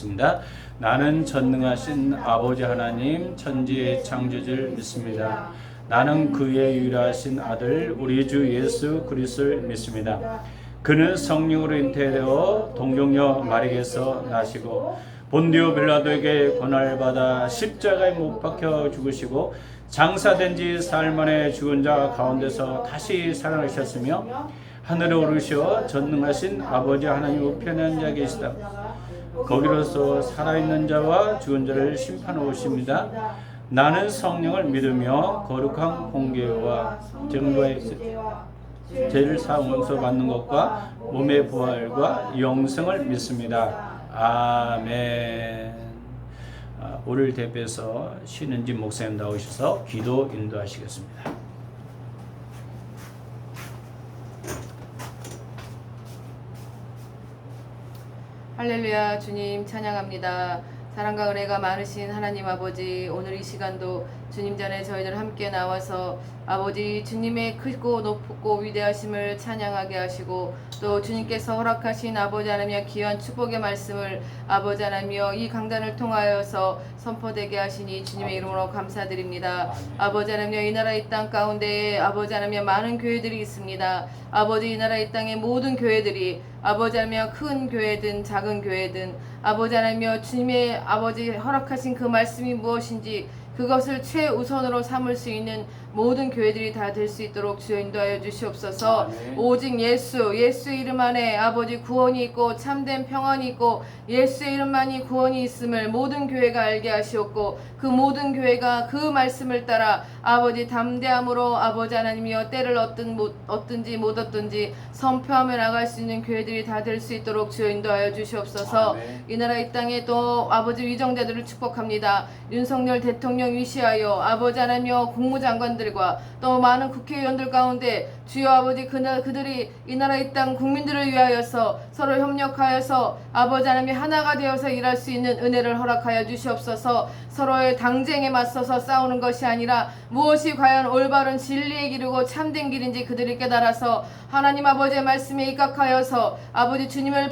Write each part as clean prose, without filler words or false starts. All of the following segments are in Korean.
있습니다. 나는 전능하신 아버지 하나님 천지의 창조주를 믿습니다. 나는 그의 유일하신 아들 우리 주 예수 그리스도를 믿습니다. 그는 성령으로 잉태되어 동정녀 마리에게서 나시고 본디오 빌라도에게 고난을 받아 십자가에 못 박혀 죽으시고 장사된 지 사흘 만에 죽은 자 가운데서 다시 살아나셨으며 하늘에 오르셔 전능하신 아버지 하나님 우편에 앉아 계시다. 거기로서 살아있는 자와 죽은 자를 심판하러 오십니다. 나는 성령을 믿으며 거룩한 공개와 정도의 죄를 사함으로써 받는 것과 몸의 부활과 영생을 믿습니다. 아멘. 오늘 대표해서 신은진 목사님 나오셔서 기도 인도하시겠습니다. 할렐루야. 주님 찬양합니다. 사랑과 은혜가 많으신 하나님 아버지, 오늘 이 시간도 주님 전에 저희들 함께 나와서 아버지 주님의 크고 높고 위대하심을 찬양하게 하시고 또 주님께서 허락하신 아버지 하나님의 귀한 축복의 말씀을 아버지 하나님이여 이 강단을 통하여서 선포되게 하시니 주님의 이름으로 감사드립니다. 아버지 하나님이여 이 나라 이 땅 가운데에 아버지 하나님이여 많은 교회들이 있습니다. 아버지 이 나라 이 땅의 모든 교회들이 아버지 하나님이여 큰 교회든 작은 교회든 아버지 하나님이여 주님의 아버지 허락하신 그 말씀이 무엇인지 그것을 최우선으로 삼을 수 있는 모든 교회들이 다 될 수 있도록 주여 인도하여 주시옵소서. 아멘. 오직 예수 이름 안에 아버지 구원이 있고 참된 평안이 있고 예수의 이름만이 구원이 있음을 모든 교회가 알게 하시옵고 그 모든 교회가 그 말씀을 따라 아버지 담대함으로 아버지 하나님이여 때를 얻든지 못 얻든지 선포하며 나갈 수 있는 교회들이 다 될 수 있도록 주여 인도하여 주시옵소서. 아멘. 이 나라 이 땅에 또 아버지 위정자들을 축복합니다. 윤석열 대통령 위시하여 아버지 하나님이여 국무장관들과 또 많은 국회의원들 가운데 주여 아버지 그들이 이 나라 이 땅 국민들을 위하여서 서로 협력하여서 아버지 하나님이 하나가 되어서 일할 수 있는 은혜를 허락하여 주시옵소서. 서로의 당쟁에 맞서서 싸우는 것이 아니라 무엇이 과연 올바른 진리의 길이고 참된 길인지 그들이 깨달아서 하나님 아버지의 말씀에 입각하여서 아버지 주님을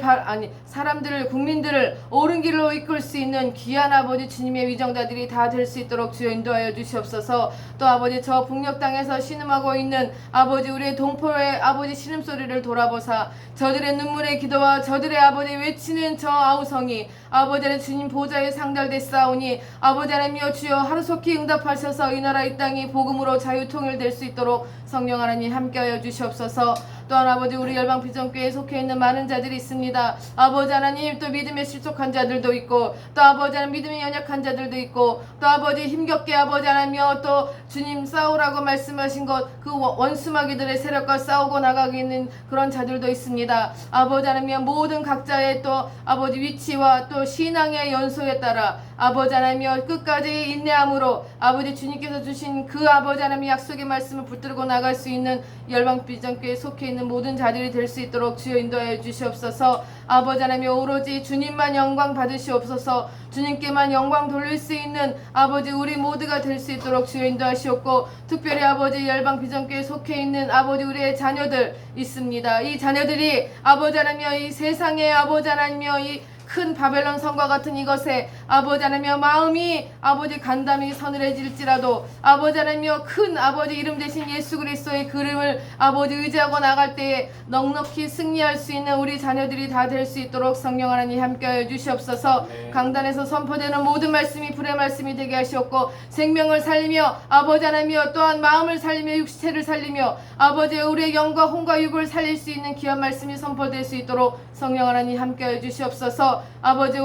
사람들을 국민들을 옳은 길로 이끌 수 있는 귀한 아버지 주님의 위정자들이 다 될 수 있도록 주여 인도하여 주시옵소서. 또 아버지 저 북녘 땅에서 신음하고 있는 아버지 우리의 동포의 아버지 신음소리를 돌아보사 저들의 눈물의 기도와 저들의 아버지 외치는 저 아우성이 아버지의 주님 보좌에 상달됐사오니 아버지 하나님이여 주여 하루속히 응답하셔서 이 나라 이 땅이 복음으로 자유통일될 수 있도록 성령 하나님 함께하여 주시옵소서. 또한 아버지 우리 열방비전교회에 속해 있는 많은 자들이 있습니다. 아버지 하나님 또 믿음에 실족한 자들도 있고 또 아버지 하나님 믿음에 연약한 자들도 있고 또 아버지 힘겹게 아버지 하나님이여 또 주님 싸우라고 말씀하신 것 그 원수마귀들의 세력과 싸우고 나가고 있는 그런 자들도 있습니다. 아버지 하나님이여 모든 각자의 또 아버지 위치와 또 신앙의 연소에 따라 아버지 하나님이여 끝까지 인내함으로 아버지 주님께서 주신 그 아버지 하나님의 약속의 말씀을 붙들고 나갈 수 있는 열방비전교회에 속해 있는 모든 자들이 될 수 있도록 주여 인도하여 주시옵소서. 아버지 하나님 오로지 주님만 영광 받으시옵소서. 주님께만 영광 돌릴 수 있는 아버지 우리 모두가 될 수 있도록 주여 인도하시옵고 특별히 아버지 열방비전교회에 속해 있는 아버지 우리의 자녀들 있습니다. 이 자녀들이 아버지 하나님이여 이 세상에 아버지 하나님이여 이 큰 바벨론 성과 같은 이것에 아버지 하나님이여 마음이 아버지 간담이 서늘해질지라도 아버지 하나님이여 큰 아버지 이름 대신 예수 그리스도의 그름을 아버지 의지하고 나갈 때에 넉넉히 승리할 수 있는 우리 자녀들이 다 될 수 있도록 성령 하나님 함께하여 주시옵소서. 네. 강단에서 선포되는 모든 말씀이 불의 말씀이 되게 하시옵고 생명을 살리며 아버지 하나님이여 또한 마음을 살리며 육체를 살리며 아버지 우리의 영과 혼과 육을 살릴 수 있는 귀한 말씀이 선포될 수 있도록 성령 하나님 함께하여 주시옵소서. 아버지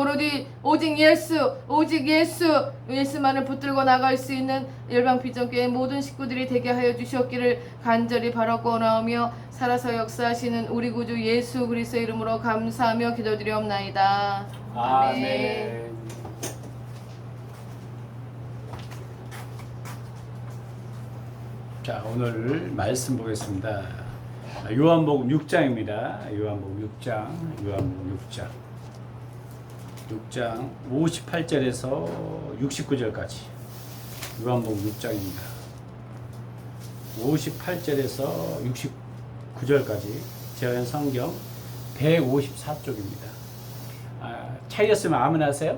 오직 예수만을 붙들고 나갈 수 있는 열방비전교회 모든 식구들이 되게 하여 주시옵기를 간절히 바라고 나오며 살아서 역사하시는 우리 구주 예수 그리스도의 이름으로 감사하며 기도드리옵나이다. 아멘. 자, 오늘 말씀 보겠습니다. 요한복음 6장입니다. 요한복음 6장 58절에서 69절까지 요한복음 6장입니다. 58절에서 69절까지 제한 성경 154쪽입니다. 차이였으면 아멘 하세요?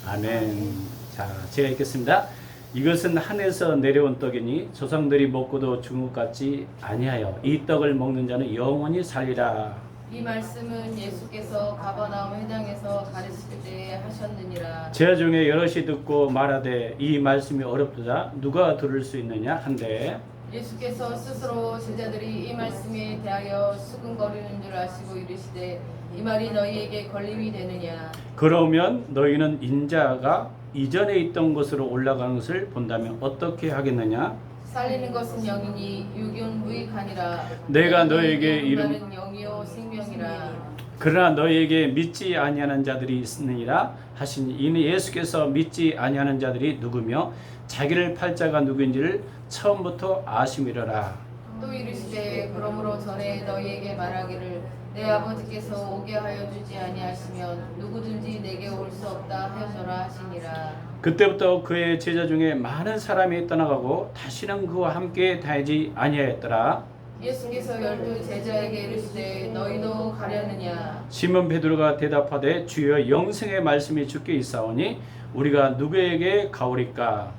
아멘. 자, 제가 읽겠습니다. 이것은 하늘에서 내려온 떡이니 조상들이 먹고도 죽은 것 같지 아니하여 이 떡을 먹는 자는 영원히 살리라. 이 말씀은 예수께서 가버나움 회당에서 가르칠 때에 하셨느니라. 제자 중에 여럿이 듣고 말하되 이 말씀이 어렵도다 누가 들을 수 있느냐 한데 예수께서 스스로 제자들이 이 말씀에 대하여 수근거리는 줄 아시고 이르시되 이 말이 너희에게 걸림이 되느냐. 그러면 너희는 인자가 이전에 있던 곳으로 올라가는 것을 본다면 어떻게 하겠느냐? 살리는 것은 영이니 육은 무익하니라. 내가 너에게 말은 영이요 생명이라. 그러나 너희에게 믿지 아니하는 자들이 있느니라 하시니 이는 예수께서 믿지 아니하는 자들이 누구며 자기를 팔 자가 누구인지를 처음부터 아심이로라. 또 이르시되 그러므로 전에 너희에게 말하기를 내 아버지께서 오게 하여 주지 아니하시면 누구든지 내게 올 수 없다 하여서라 하시니라. 그때부터 그의 제자 중에 많은 사람이 떠나가고 다시는 그와 함께 다니지 아니하였더라. 예수께서 12 제자에게 이르시되 너희도 가려느냐. 시몬 베드로가 대답하되 주여 영생의 말씀이 주께 있사오니 우리가 누구에게 가오리까?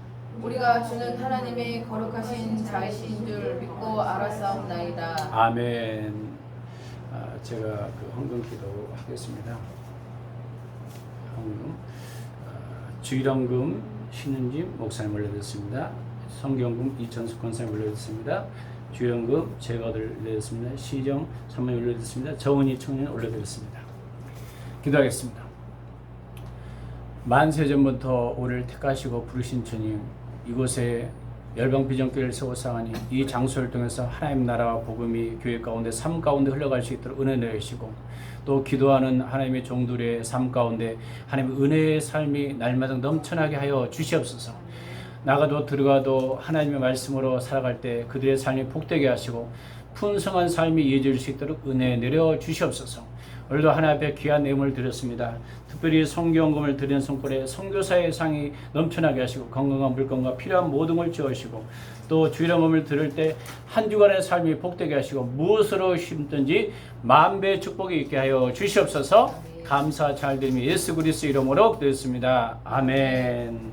우리가 주는 하나님의 거룩하신 자이신 줄 믿고 알았사옵나이다. 아멘. 제가 그 헌금기도 하겠습니다. 헌금. 주일헌금 신은진 목사님 올려드렸습니다. 성경금 이천숙 권사님 올려드렸습니다. 주일헌금 제가 올려드렸습니다. 시정 선생님 올려드렸습니다. 정은희 청년 올려드렸습니다. 기도하겠습니다. 만세전부터 우리를 택하시고 부르신 주님, 이곳에 열방비전교회를 세워사하니 이 장소를 통해서 하나님 나라와 복음이 교회 가운데 삶 가운데 흘러갈 수 있도록 은혜 내주시고 또 기도하는 하나님의 종들의 삶 가운데 하나님의 은혜의 삶이 날마다 넘쳐나게 하여 주시옵소서. 나가도 들어가도 하나님의 말씀으로 살아갈 때 그들의 삶이 복되게 하시고 풍성한 삶이 이어질 수 있도록 은혜 내려 주시옵소서. 오늘도 하나님 앞에 귀한 내용을 드렸습니다. 특별히 성경금을 드리는 손길에 선교사의 상이 넘쳐나게 하시고 건강한 물건과 필요한 모든 걸 주시고 또 주일헌금을 드릴 때 한 주간의 삶이 복되게 하시고 무엇으로 심든지 만배 축복이 있게 하여 주시옵소서. 감사 잘 드리며 예수 그리스도 이름으로 기도했습니다. 아멘.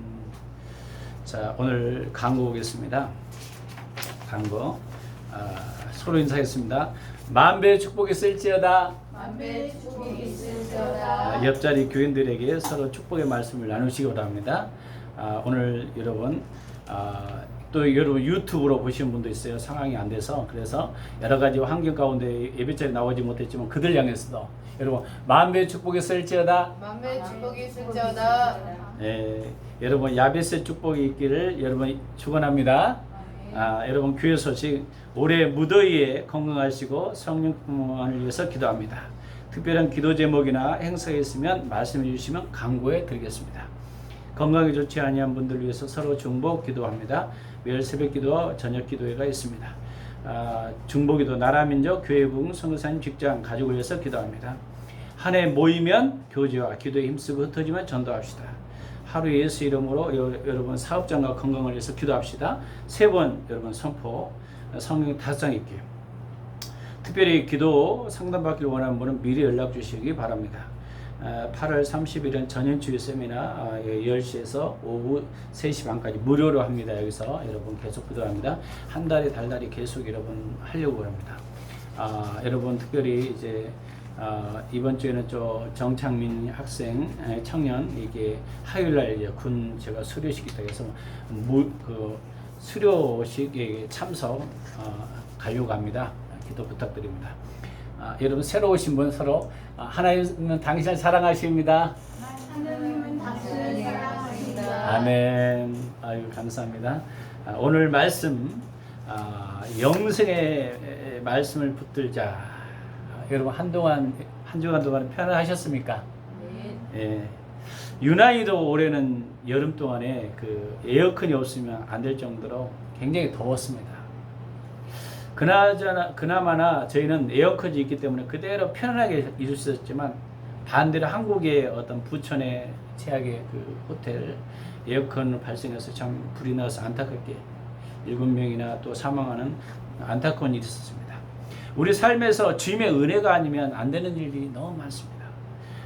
자, 오늘 강구 오겠습니다. 강구. 서로 인사하겠습니다. 만배 축복이 있을지어다. 만배 축복이 있을지어다. 옆자리 교인들에게 서로 축복의 말씀을 나누시기 바랍니다. 오늘 여러분 또 여러분 유튜브로 보시는 분도 있어요. 상황이 안 돼서. 그래서 여러 가지 환경 가운데 예배자리 나오지 못했지만 그들 향해서도 여러분 만배 축복이 있을지어다. 만배 축복이 있을지어다. 여러분 야베스 축복이 있기를 여러분 축원합니다. 여러분 교회 소식 올해 무더위에 건강하시고 성령 충만을 위해서 기도합니다. 특별한 기도 제목이나 행사가 있으면 말씀해 주시면 강구해 드리겠습니다. 건강이 좋지 아니한 분들 위해서 서로 중복 기도합니다. 매일 새벽 기도와 저녁 기도회가 있습니다. 중보기도 나라민족 교회부흥 선교사님 직장 가족을 위해서 기도합니다. 한 해 모이면 교제와 기도에 힘쓰고 흩어지면 전도합시다. 하루 예수 이름으로 여러분 사업장과 건강을 위해서 기도합시다. 3번 여러분 선포 성경 5장 읽게요. 특별히 기도 상담받기를 원하는 분은 미리 연락 주시기 바랍니다. 8월 30일은 전연주의 세미나 10시에서 오후 3시 반까지 무료로 합니다. 여기서 여러분 계속 기도합니다. 한 달에 달달이 계속 여러분 하려고 합니다. 여러분 특별히 이제 이번 주에는 정창민 학생 청년 이게 화요일날 군 제가 수료식이 있다 해서 그 수료식에 참석 가려고 합니다. 기도 부탁드립니다. 여러분 새로 오신 분 서로 하나님은 당신을 사랑하십니다. 하나님은 당신을 사랑하십니다. 아멘. 아유 감사합니다. 오늘 말씀 영생의 말씀을 붙들자. 여러분 한 주간 동안 편안하셨습니까? 네. 유난히도 올해는 여름 동안에 그 에어컨이 없으면 안 될 정도로 굉장히 더웠습니다. 그나마나 저희는 에어컨이 있기 때문에 그대로 편안하게 있을 수 있었지만 반대로 한국의 어떤 부천의 최악의 그 호텔 에어컨 발생해서 참 불이 나서 안타깝게 7명이나 또 사망하는 안타까운 일이 있었습니다. 우리 삶에서 주님의 은혜가 아니면 안 되는 일이 너무 많습니다.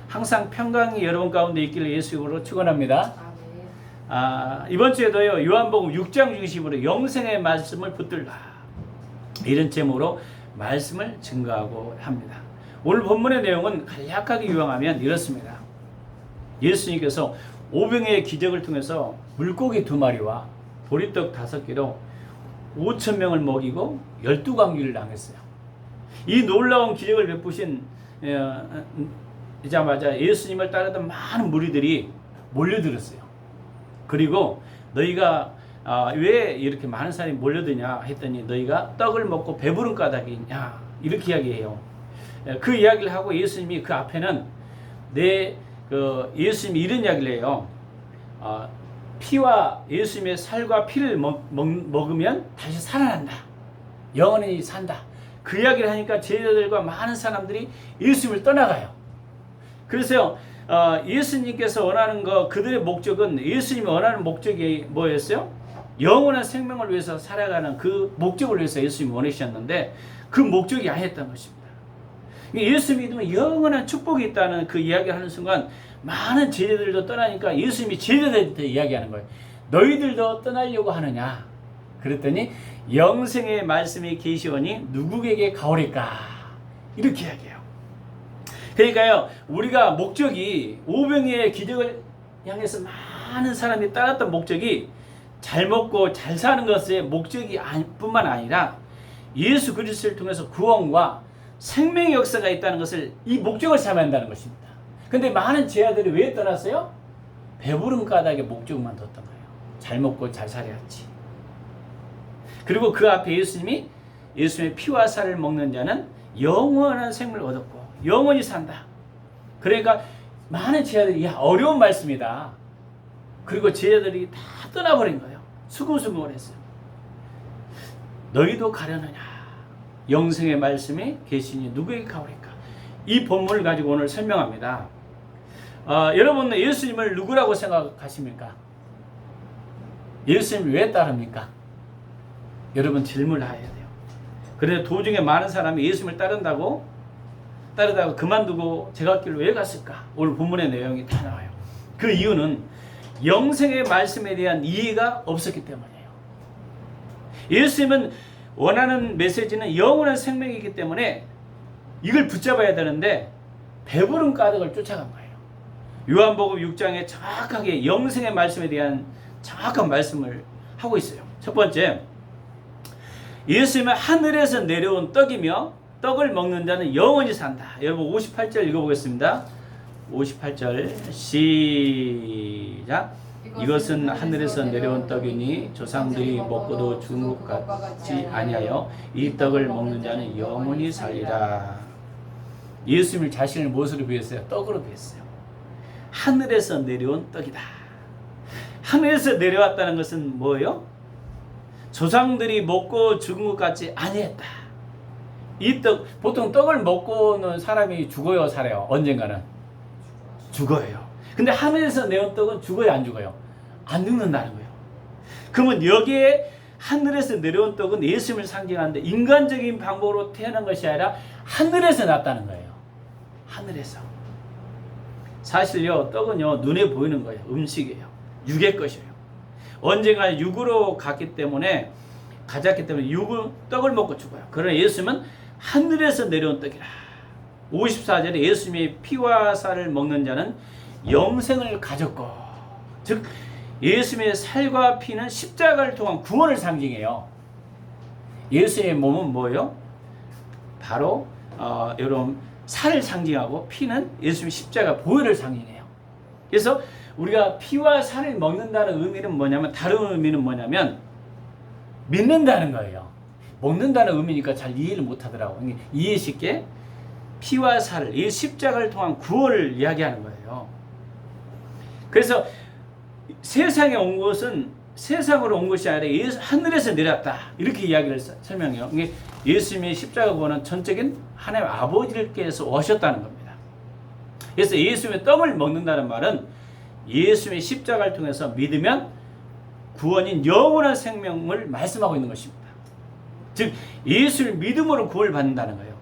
항상 평강이 여러분 가운데 있기를 예수 이름으로 축원합니다. 아멘. 이번 주에도요, 요한복음 6장 중심으로 영생의 말씀을 붙들라, 이런 제목으로 말씀을 증거하고 합니다. 오늘 본문의 내용은 간략하게 요약하면 이렇습니다. 예수님께서 오병의 기적을 통해서 물고기 2마리와 보리떡 5개로 5,000명을 먹이고 12광기를 당했어요. 이 놀라운 기적을 베푸신 이자마자 예수님을 따르던 많은 무리들이 몰려들었어요. 그리고 너희가 왜 이렇게 많은 사람이 몰려드냐 했더니 너희가 떡을 먹고 배부른 까닭이냐, 이렇게 이야기해요. 그 이야기를 하고 예수님이 그 앞에는 예수님이 이런 이야기를 해요. 피와 예수님의 살과 피를 먹으면 다시 살아난다, 영원히 산다. 그 이야기를 하니까 제자들과 많은 사람들이 예수님을 떠나가요. 그래서 예수님께서 원하는 그들의 목적은, 예수님이 원하는 목적이 뭐였어요? 영원한 생명을 위해서 살아가는 그 목적을 위해서 예수님이 원하셨는데 그 목적이 아니었던 것입니다. 예수 믿으면 영원한 축복이 있다는 그 이야기를 하는 순간 많은 제자들도 떠나니까 예수님이 제자들한테 이야기하는 거예요. 너희들도 떠나려고 하느냐? 그랬더니 영생의 말씀이 계시오니 누구에게 가오리까? 이렇게 이야기해요. 그러니까요, 우리가 목적이, 오병이의 기적을 향해서 많은 사람이 따랐던 목적이 잘 먹고 잘 사는 것의 목적이 뿐만 아니라 예수 그리스도를 통해서 구원과 생명의 역사가 있다는 것을, 이 목적을 삼아야 한다는 것입니다. 근데 많은 제자들이 왜 떠났어요? 배부른 까닭에 목적만 뒀던 거예요. 잘 먹고 잘 살아야지. 그리고 그 앞에 예수님이, 예수님의 피와 살을 먹는 자는 영원한 생명을 얻었고 영원히 산다. 그러니까 많은 제자들이, 어려운 말씀이다. 그리고 제자들이 다 떠나버린 거예요. 수고수고를 했어요. 너희도 가려느냐? 영생의 말씀이 계시니 누구에게 가오리까? 이 본문을 가지고 오늘 설명합니다. 여러분, 예수님을 누구라고 생각하십니까? 예수님을 왜 따릅니까? 여러분, 질문을 해야 돼요. 그런데 도중에 많은 사람이 예수님을 따르다가 그만두고 제갓길로 왜 갔을까? 오늘 본문의 내용이 다 나와요. 그 이유는 영생의 말씀에 대한 이해가 없었기 때문이에요. 예수님은 원하는 메시지는 영원한 생명이기 때문에 이걸 붙잡아야 되는데 배부른 까닭을 쫓아간 거예요. 요한복음 6장에 정확하게 영생의 말씀에 대한 정확한 말씀을 하고 있어요. 첫 번째, 예수님은 하늘에서 내려온 떡이며 떡을 먹는 자는 영원히 산다. 여러분 58절 읽어보겠습니다. 58절 시작. 이것은 하늘에서 내려온 떡이니 조상들이 먹고도 죽은 것 같지 아니하여 이 떡을 먹는 자는 영원히 살리라. 예수님을 자신을 무엇으로 비했어요? 떡으로 비했어요. 하늘에서 내려온 떡이다. 하늘에서 내려왔다는 것은 뭐예요? 조상들이 먹고 죽은 것 같지 아니했다. 이 떡, 보통 떡을 먹고는 사람이 죽어요, 살아요? 언젠가는 죽어요. 근데 하늘에서 내온 떡은 죽어요, 안 죽어요? 안 죽는다는 거예요. 그러면 여기에 하늘에서 내려온 떡은 예수님을 상징하는데 인간적인 방법으로 태어난 것이 아니라 하늘에서 났다는 거예요. 하늘에서. 사실요, 떡은요, 눈에 보이는 거예요. 음식이에요. 육의 것이에요. 언젠가 육으로 가졌기 때문에 떡을 먹고 죽어요. 그러나 예수님은 하늘에서 내려온 떡이라. 54절에 예수님의 피와 살을 먹는 자는 영생을 가졌고, 즉 예수님의 살과 피는 십자가를 통한 구원을 상징해요. 예수의 몸은 뭐예요? 바로 여러분 살을 상징하고 피는 예수님의 십자가 보혈을 상징해요. 그래서 우리가 피와 살을 먹는다는 의미는 뭐냐면, 다른 의미는 뭐냐면 믿는다는 거예요. 먹는다는 의미니까 잘 이해를 못하더라고. 이해 쉽게 피와 살을, 이 십자가를 통한 구원을 이야기하는 거예요. 그래서 세상에 온 것은 세상으로 온 것이 아니라 하늘에서 내렸다, 이렇게 이야기를 설명해요. 이게 예수님의 십자가 구원은 전적인 하나님 아버지께서 오셨다는 겁니다. 그래서 예수님의 떡을 먹는다는 말은 예수님의 십자가를 통해서 믿으면 구원인 영원한 생명을 말씀하고 있는 것입니다. 즉 예수를 믿음으로 구원을 받는다는 거예요.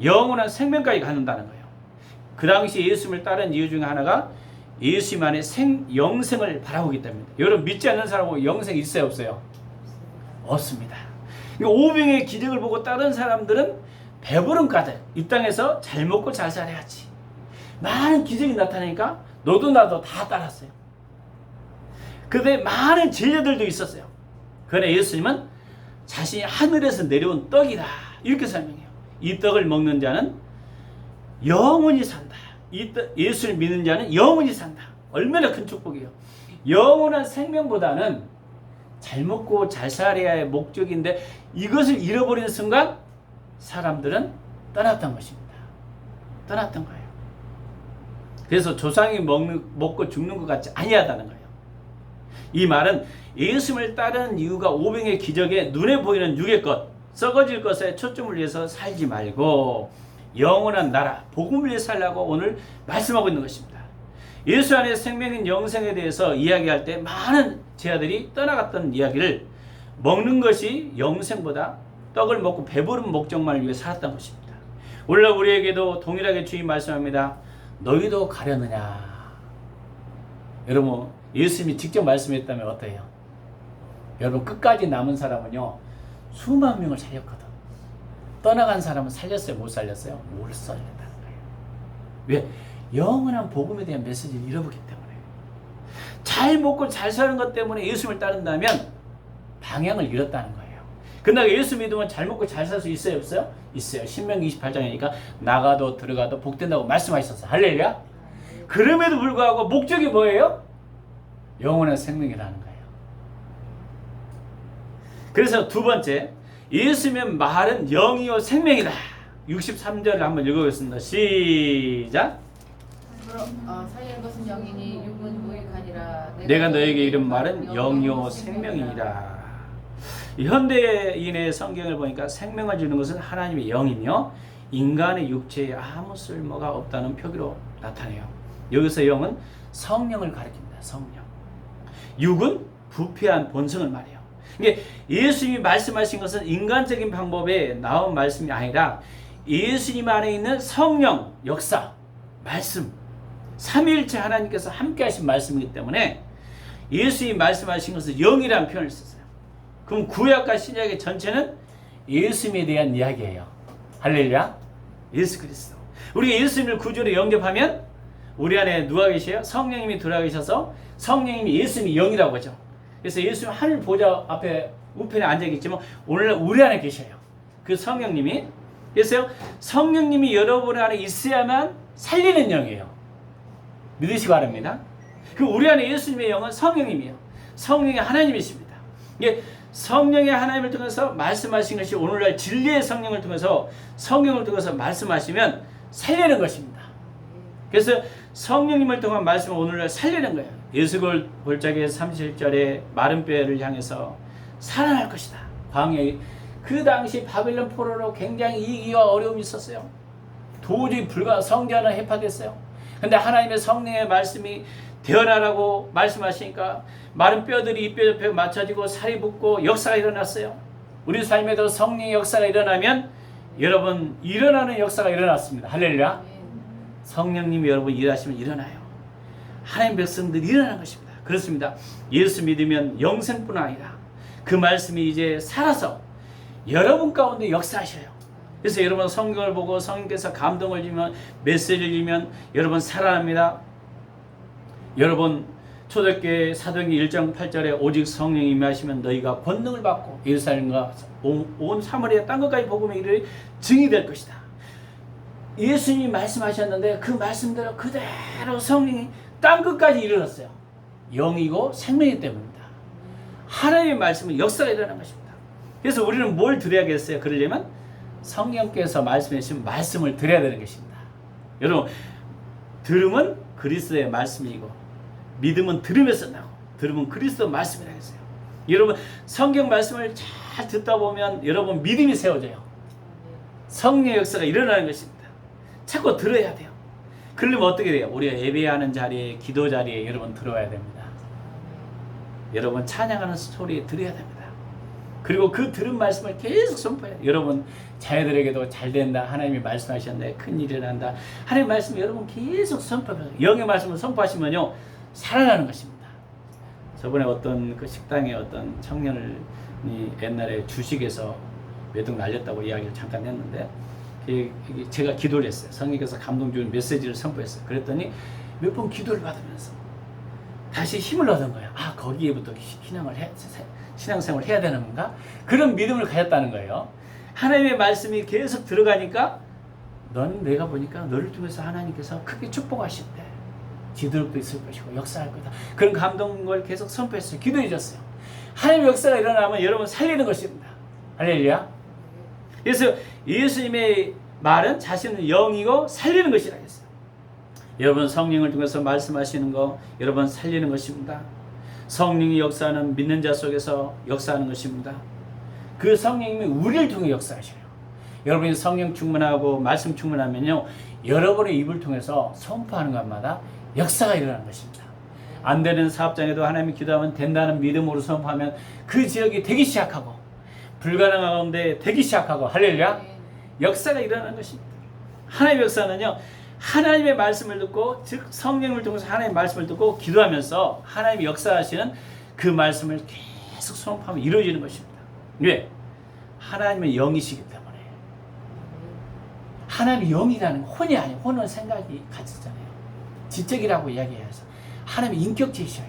영원한 생명까지 갖는다는 거예요. 그 당시 예수님을 따른 이유 중에 하나가 예수님 안에 영생을 바라보기 때문입니다. 여러분 믿지 않는 사람은 영생이 있어요 없어요? 없습니다. 오병의 기적을 보고 다른 사람들은 배부름 가득 이 땅에서 잘 먹고 잘 살아야지. 많은 기적이 나타나니까 너도 나도 다 따랐어요. 그런데 많은 제자들도 있었어요. 그러나 예수님은 자신이 하늘에서 내려온 떡이다 이렇게 설명해요. 이 떡을 먹는 자는 영원히 산다. 예수를 믿는 자는 영원히 산다. 얼마나 큰 축복이에요. 영원한 생명보다는 잘 먹고 잘 살아야의 목적인데 이것을 잃어버리는 순간 사람들은 떠났던 것입니다. 떠났던 거예요. 그래서 조상이 먹고 죽는 것 같지 아니하다는 거예요. 이 말은 예수님을 따르는 이유가 오병의 기적에 눈에 보이는 육의 것, 썩어질 것에 초점을 위해서 살지 말고 영원한 나라, 복음을 위해 살라고 오늘 말씀하고 있는 것입니다. 예수 안에 생명인 영생에 대해서 이야기할 때 많은 제자들이 떠나갔던 이야기를 먹는 것이 영생보다 떡을 먹고 배부른 목적만을 위해 살았던 것입니다. 오늘 우리에게도 동일하게 주님 말씀합니다. 너희도 가려느냐. 여러분 예수님이 직접 말씀했다면 어때요? 여러분 끝까지 남은 사람은요 수만 명을 살렸거든. 떠나간 사람은 살렸어요? 못 살렸어요? 못 살렸다는 거예요. 왜? 영원한 복음에 대한 메시지를 잃어버리기 때문에. 잘 먹고 잘 사는 것 때문에 예수님을 따른다면 방향을 잃었다는 거예요. 그러나 예수 믿으면 잘 먹고 잘 살 수 있어요? 없어요? 있어요. 신명기 28장이니까 나가도 들어가도 복된다고 말씀하셨어요. 할렐루야. 그럼에도 불구하고 목적이 뭐예요? 영원한 생명이라는 거예요. 그래서 두 번째, 예수님의 말은 영이요 생명이다. 63절을 한번 읽어보겠습니다. 시작. 살리는 것은 영이니 육은 무익하니라. 내가 너에게 이른 말은 영이요 생명이니라. 현대인의 성경을 보니까 생명을 주는 것은 하나님의 영이며 인간의 육체에 아무 쓸모가 없다는 표기로 나타내요. 여기서 영은 성령을 가리킵니다. 성령. 육은 부패한 본성을 말해요. 이게 예수님이 말씀하신 것은 인간적인 방법에 나온 말씀이 아니라 예수님 안에 있는 성령, 역사, 말씀, 삼위일체 하나님께서 함께 하신 말씀이기 때문에 예수님이 말씀하신 것은 영이라는 표현을 썼어요. 그럼 구약과 신약의 전체는 예수님에 대한 이야기예요. 할렐루야. 예수 그리스도. 우리가 예수님을 구주로 영접하면 우리 안에 누가 계세요? 성령님이 들어와 계셔서 성령님이 예수님이 영이라고 하죠. 그래서 예수님 하늘 보좌 앞에 우편에 앉아 계시지만 오늘 우리 안에 계셔요. 그 성령님이. 그래서 성령님이 여러분 안에 있어야만 살리는 영이에요. 믿으시기 바랍니다. 그 우리 안에 예수님의 영은 성령님이에요. 성령의 하나님이십니다. 이게 성령의 하나님을 통해서 말씀하신 것이 오늘날 진리의 성령을 통해서 성령을 통해서 말씀하시면 살리는 것입니다. 그래서 성령님을 통한 말씀을 오늘날 살리는 거예요. 예수골 골짜기 37절에 마른 뼈를 향해서 살아날 것이다. 광야에 그 당시 바빌론 포로로 굉장히 이기와 어려움이 있었어요. 도저히 성전은 해파됐어요. 근데 하나님의 성령의 말씀이 되어나라고 말씀하시니까 마른 뼈들이 이 뼈 옆에 맞춰지고 살이 붙고 역사가 일어났어요. 우리 삶에도 성령의 역사가 일어나면 여러분 일어나는 역사가 일어났습니다. 할렐루야. 성령님이 여러분 일하시면 일어나요. 하나님 백성들이 일어나는 것입니다. 그렇습니다. 예수 믿으면 영생뿐 아니라 그 말씀이 이제 살아서 여러분 가운데 역사하셔요. 그래서 여러분 성경을 보고 성령께서 감동을 주면 메시지를 주면 여러분 살아납니다. 여러분 초대교회 사도행전 1장 8절에 오직 성령이 임하시면 너희가 권능을 받고 예루살렘과 온 사마리아 땅 끝까지 복음의 일을 증이 될 것이다. 예수님이 말씀하셨는데 그 말씀대로 그대로 성령이 땅 끝까지 이르렀어요. 영이고 생명이기 때문입니다. 하나님의 말씀은 역사가 일어난 것입니다. 그래서 우리는 뭘 드려야겠어요? 그러려면 성령께서 말씀해 주신 말씀을 드려야 되는 것입니다. 여러분 들음은 그리스도의 말씀이고 믿음은 들음에서 나고 들음은 그리스도 말씀이라고 했어요. 여러분 성경 말씀을 잘 듣다 보면 여러분 믿음이 세워져요. 성령의 역사가 일어나는 것입니다. 자꾸 들어야 돼요. 그러려면 어떻게 돼요? 우리가 예배하는 자리에 기도 자리에 여러분 들어와야 됩니다. 여러분 찬양하는 소리에 들어야 됩니다. 그리고 그 들은 말씀을 계속 선포해요. 여러분 자녀들에게도 잘 된다. 하나님이 말씀하셨네. 큰일이 난다. 하나님의 말씀 여러분 계속 선포해요. 영의 말씀을 선포하시면요. 살아나는 것입니다. 저번에 어떤 그 식당에 어떤 청년을 옛날에 주식에서 몇 등 날렸다고 이야기를 잠깐 했는데 제가 기도를 했어요. 성령께서 감동 주는 메시지를 선포했어요. 그랬더니 몇 번 기도를 받으면서 다시 힘을 얻은 거예요. 아, 거기에부터 신앙생활을 해야 되는 건가? 그런 믿음을 가졌다는 거예요. 하나님의 말씀이 계속 들어가니까 너는 내가 보니까 너를 통해서 하나님께서 크게 축복하신대. 뒤들도 있을 것이고 역사할 거다. 그런 감동을 계속 선포했어요. 기도해 줬어요. 하나님의 역사가 일어나면 여러분 살리는 것입니다. 할렐루야. 그래서 예수님의 말은 자신은 영이고 살리는 것이라 했어요. 여러분 성령을 통해서 말씀하시는 거 여러분 살리는 것입니다. 성령이 역사하는 믿는 자 속에서 역사하는 것입니다. 그 성령님이 우리를 통해 역사하셔요. 여러분이 성령 충만하고 말씀 충만하면요, 여러분의 입을 통해서 선포하는 것마다 역사가 일어나는 것입니다. 안 되는 사업장에도 하나님이 기도하면 된다는 믿음으로 선포하면 그 지역이 되기 시작하고, 불가능한 가운데 되기 시작하고, 할렐루야, 역사가 일어나는 것입니다. 하나님의 역사는요, 하나님의 말씀을 듣고, 즉 성령을 통해서 하나님의 말씀을 듣고 기도하면서 하나님이 역사하시는 그 말씀을 계속 선포하면 이루어지는 것입니다. 왜? 하나님의 영이시기 때문에. 하나님의 영이라는 혼이 아니에요. 혼은 생각이 같잖아요. 지적이라고 이야기해서 하나님의 인격체이셔요.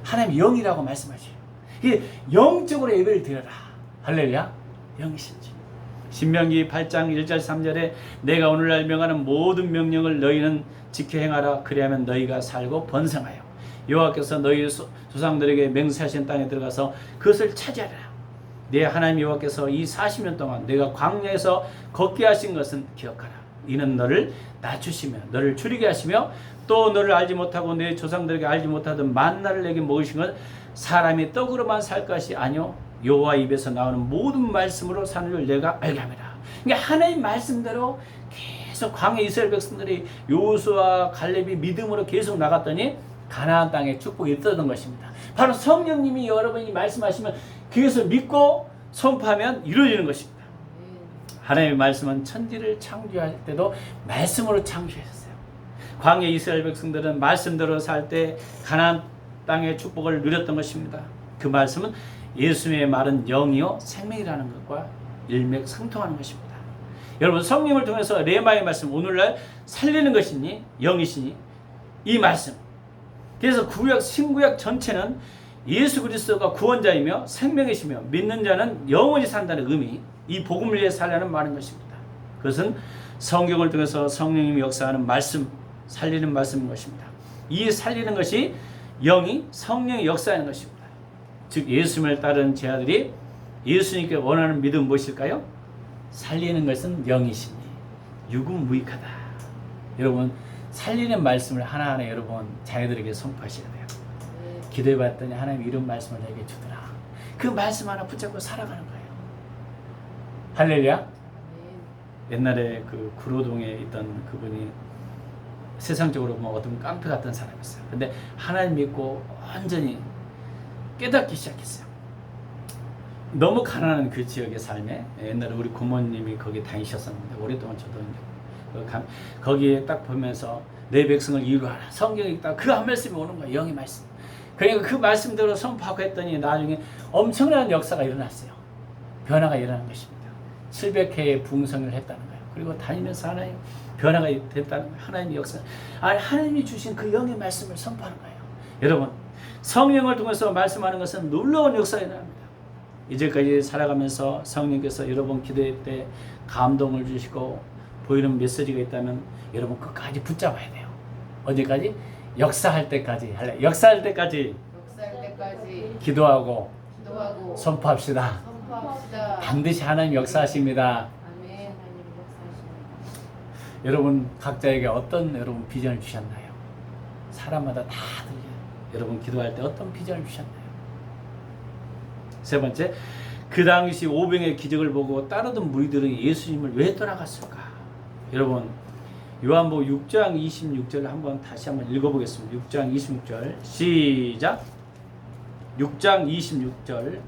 하나님의 영이라고 말씀하셔요. 이게 영적으로 예배를 드려라. 할렐루야. 영이신지. 신명기 8장 1절 3절에 내가 오늘날 명하는 모든 명령을 너희는 지켜 행하라. 그리하면 너희가 살고 번성하여 여호와께서 너희 조상들에게 맹세하신 땅에 들어가서 그것을 차지하라. 내 하나님 여호와께서 이 40년 동안 내가 광야에서 걷게 하신 것은 기억하라. 이는 너를 낮추시며 너를 줄이게 하시며 또 너를 알지 못하고 내 조상들에게 알지 못하던 만나를 내게 먹으신 건 사람이 떡으로만 살 것이 아니요 여호와 입에서 나오는 모든 말씀으로 사는 줄 내가 알게 합니다. 그러니까 하나님 말씀대로 계속 광야 이스라엘 백성들이 여호수아 갈렙이 믿음으로 계속 나갔더니 가나안 땅에 축복이 있었던 것입니다. 바로 성령님이 여러분이 말씀하시면 그것을 믿고 선포하면 이루어지는 것입니다. 하나님의 말씀은 천지를 창조할 때도 말씀으로 창조하셨어요. 광야 이스라엘 백성들은 말씀대로 살 때 가나안 땅의 축복을 누렸던 것입니다. 그 말씀은 예수님의 말은 영이요 생명이라는 것과 일맥상통하는 것입니다. 여러분 성령을 통해서 레마의 말씀 오늘날 살리는 것이니 영이시니 이 말씀. 그래서 구약 신구약 전체는 예수 그리스도가 구원자이며 생명이시며 믿는 자는 영원히 산다는 의미, 이 복음을 위해 살려는 말인 것입니다. 그것은 성경을 통해서 성령님이 역사하는 말씀, 살리는 말씀인 것입니다. 이 살리는 것이 영이 성령이 역사하는 것입니다. 즉 예수님을 따르는 제 아들이 예수님께 원하는 믿음 무엇일까요? 살리는 것은 영이시니 육은 무익하다. 여러분 살리는 말씀을 하나하나 여러분 자녀들에게 선포하셔야 돼요. 기도해봤더니 하나님 이런 말씀을 내게 주더라. 그 말씀 하나 붙잡고 살아가는 거예요. 할렐루야. 옛날에 그 구로동에 있던 그분이 세상적으로 뭐 어떤 깡패 같은 사람이었어요. 근데 하나님 믿고 완전히 깨닫기 시작했어요. 너무 가난한 그 지역의 삶에 옛날에 우리 고모님이 거기 다니셨었는데 오랫동안 저도 거기에 딱 보면서 내 백성을 이루하라. 성경에 딱 그 한 말씀이 오는 거예요. 영의 말씀. 그러니까 그 말씀대로 선포하고 했더니 나중에 엄청난 역사가 일어났어요. 변화가 일어난 것입니다. 700회의 붕성을 했다는 거예요. 그리고 다니면서 하나님 변화가 됐다는 거예요. 하나님의 역사. 하나님이 주신 그 영의 말씀을 선포하는 거예요. 여러분 성령을 통해서 말씀하는 것은 놀라운 역사가 일어납니다. 이제까지 살아가면서 성령께서 여러분 기도할 때 감동을 주시고 보이는 메시지가 있다면 여러분 끝까지 붙잡아야 돼요. 어디까지? 역사할 때까지. 역사할 때까지 기도하고 선포합시다. 반드시 하나님 역사하십니다. 아멘. 여러분 각자에게 어떤 여러분 비전을 주셨나요? 사람마다 다 들려요. 여러분 기도할 때 어떤 비전을 주셨나요? 세 번째, 그 당시 오병의 기적을 보고 따르던 무리들은 예수님을 왜 떠나갔을까? 여러분 요한복음 6장 26절을 한번 다시 한번 읽어보겠습니다. 6장 26절 시작. 6장 26절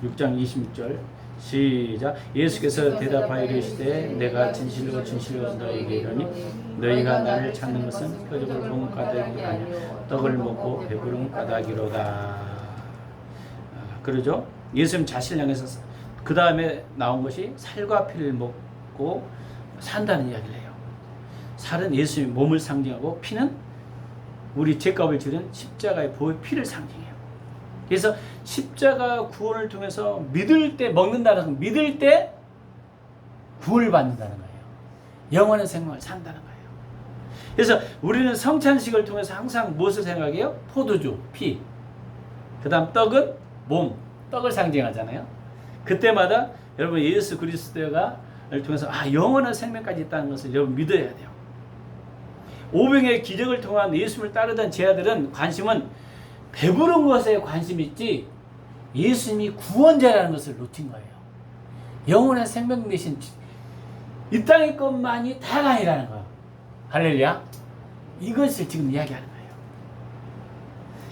6장 26절 시작. 예수께서 대답하여 이르시되 내가 진실로 진실로 너희에게 이르니 너희가 나를 찾는 것은 표적을 본 까닭이 아니요 떡을 먹고 배부른 까닭이로다. 그러죠? 예수님 자신을 향해서 그 다음에 나온 것이 살과 피를 먹고 산다는 이야기를 해요. 살은 예수님의 몸을 상징하고 피는 우리 죄값을 지른 십자가의 보혈 피를 상징해요. 그래서 십자가 구원을 통해서 믿을 때 먹는다는 건 믿을 때 구원을 받는다는 거예요. 영원한 생명을 산다는 거예요. 그래서 우리는 성찬식을 통해서 항상 무엇을 생각해요? 포도주, 피. 그 다음 떡은 몸, 떡을 상징하잖아요. 그때마다 여러분 예수 그리스도가 를 통해서 영원한 생명까지 있다는 것을 여러분 믿어야 돼요. 오병의 기적을 통한 예수님을 따르던 제자들은 관심은 배부른 것에 관심이 있지 예수님이 구원자라는 것을 놓친 거예요. 영원한 생명 대신 이 땅의 것만이 다가 아니라는 거예요. 할렐루야. 이것을 지금 이야기하는 거예요.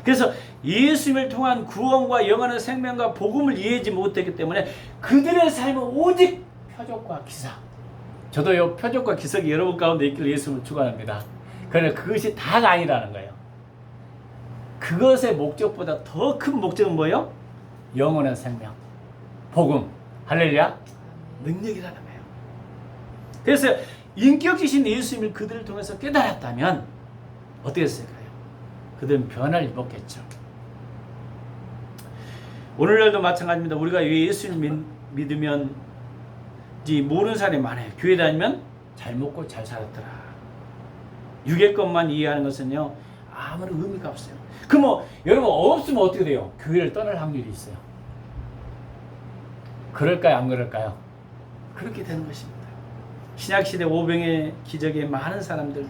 그래서 예수님을 통한 구원과 영원한 생명과 복음을 이해하지 못했기 때문에 그들의 삶은 오직 표적과 기사. 저도요 표적과 기석이 여러분 가운데 있기를 예수님을 축원합니다. 그러나 그것이 다가 아니라는 거예요. 그것의 목적보다 더 큰 목적은 뭐예요? 영원한 생명, 복음, 할렐루야, 능력이라는 거예요. 그래서 인격이신 예수님을 그들을 통해서 깨달았다면 어떻게 했을까요? 그들은 변화를 입었겠죠. 오늘날도 마찬가지입니다. 우리가 왜 예수님을 믿으면 모르는 사람이 많아요. 교회 다니면 잘 먹고 잘 살았더라. 육의 것만 이해하는 것은요 아무런 의미가 없어요. 그럼 여러분 없으면 어떻게 돼요? 교회를 떠날 확률이 있어요. 그럴까요? 안 그럴까요? 그렇게 되는 것입니다. 신약시대 오병의 기적에 많은 사람들,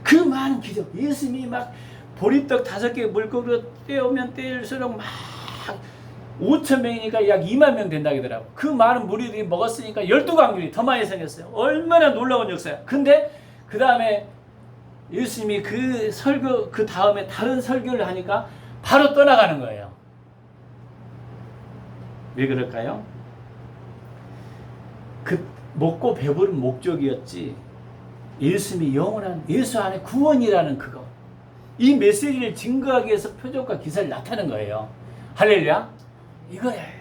그 많은 기적, 예수님이 막 보리떡 5개 물고기로 떼우면 떼일수록 막 5,000명이니까 약 2만 명 된다고 하더라고. 그 많은 무리들이 먹었으니까 12광들이 더 많이 생겼어요. 얼마나 놀라운 역사야. 근데 그 다음에 예수님이 그 설교, 그 다음에 다른 설교를 하니까 바로 떠나가는 거예요. 왜 그럴까요? 그 먹고 배부른 목적이었지 예수님이 영원한 예수 안에 구원이라는 그거, 이 메시지를 증거하기 위해서 표적과 기사를 나타낸 거예요. 할렐루야. 이거예요.